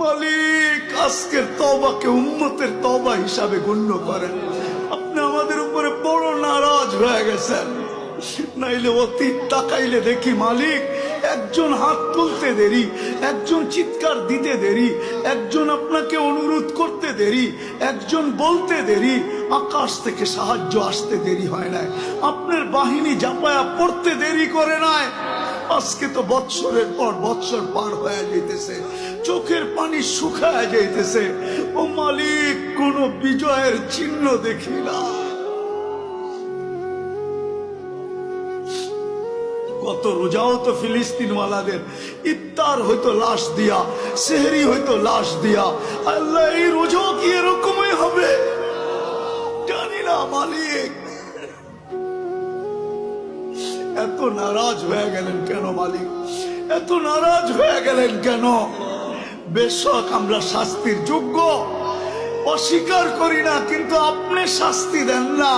মালিক আজকের তওবাকে উম্মতের তওবা হিসাবে গণ্য করেন। আপনি আমাদের উপরে বড় নারাজ হয়ে গেছেন। নাইলে অতীত তাকাইলে দেখি মালিক একজন হাত তুলতে দেরি, একজন চিৎকার দিতে দেরি, একজন আপনাকে অনুরোধ করতে দেরি, একজন বলতে দেরি, আকাশ থেকে সাহায্য আসতে দেরি হয় নাই, আপনার বাহিনী জাপায়া পড়তে দেরি করে নাই। আজকে তো বৎসরের পর বৎসর পার হয়ে যাইতেছে, চোখের পানি শুকায় যাইতেছে, ও মালিক কোন বিজয়ের চিহ্ন দেখি না। কত রোজাও তো ফিলিস্তিনওয়ালাদের ইফতার হয়তো লাশ দিয়া, সেহরি হয়তো লাশ দিয়া। আল্লাহ এই রোজাও কি এরকমই হবে জানি না মালিক। এত নারাজ হয়ে গেলেন কেন মালিক? এত নারাজ হয়ে গেলেন কেন? বেশক আমরা শাস্তির যোগ্য, অস্বীকার করি না, কিন্তু আপনি শাস্তি দেন না।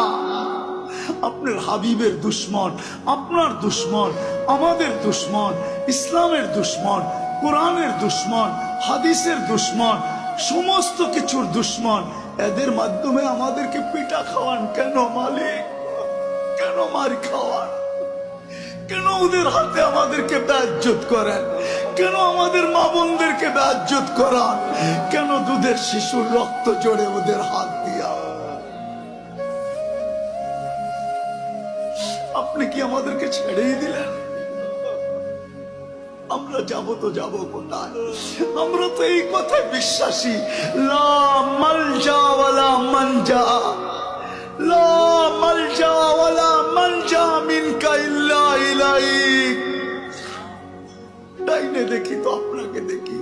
আপনার হাবিবের দুশ্মন, আপনার দুশ্মন, আমাদের দুশ্মন, ইসলামের দুশ্মন, কোরআনের দুশ্মন, হাদিসের দুশ্মন, সমস্ত কিছুর দুশ্মন, এদের মাধ্যমে আমাদেরকে পিটা খাওয়ান কেন মালিক? কেন মার খাওয়ান? কেন ওদের হাতে আমাদেরকে বেইজ্জত করেন? কেন আমাদের মা বোনদেরকে বেইজ্জত করান? কেন দুধের শিশুর রক্ত জড়ে ওদের হাত দিয়া? আপনি কি আমাদেরকে ছেড়েই দিলেন? আমরা যাব তো যাব কোথায়? আমরা তো এই কথায় বিশ্বাসী, লা মালজা ওয়ালা মানজা, লা মালজা ওয়ালা মানজা মিনকা ইল্লা ইলাইক। ডাইনে দেখি তো আপনাকে দেখি,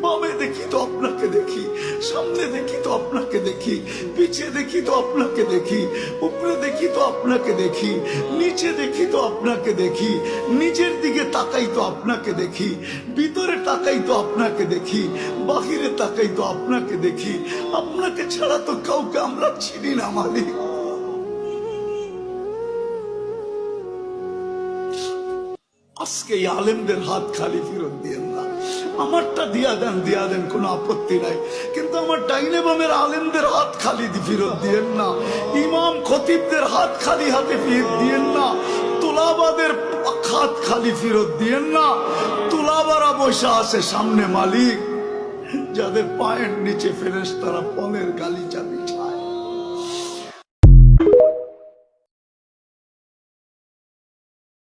বামে দেখি তো আপনাকে দেখি, সামনে দেখি তো আপনাকে দেখি, পিছে দেখি তো আপনাকে দেখি, উপরে দেখি তো আপনাকে দেখি, নিচে দেখি তো আপনাকে দেখি, নিচের দিকে তাকাই তো আপনাকে দেখি, ভিতরে তাকাই তো আপনাকে দেখি, বাহিরে তাকাই তো আপনাকে দেখি। আপনাকে ছাড়া তো কাউকে আমরা চিনি না মালিক। আজকে এই আলেমদের হাত খালি ফেরত দিয়েন না। আমারটা দিয়া দেন, কোনো আপত্তি নাই, কিন্তু আমার ডাইনে বামের আলেমদের হাত খালি ফেরত দিয়েন না। ইমাম খতিবদের হাত খালি হাতে ফেরত দিয়েন না। তোলাবাদের হাত খালি ফেরত দিয়েন না। তোলাবারা বসে আছে সামনে মালিক, যাদের পায়ের নিচে ফেরেশতারা পনের গালি চাবি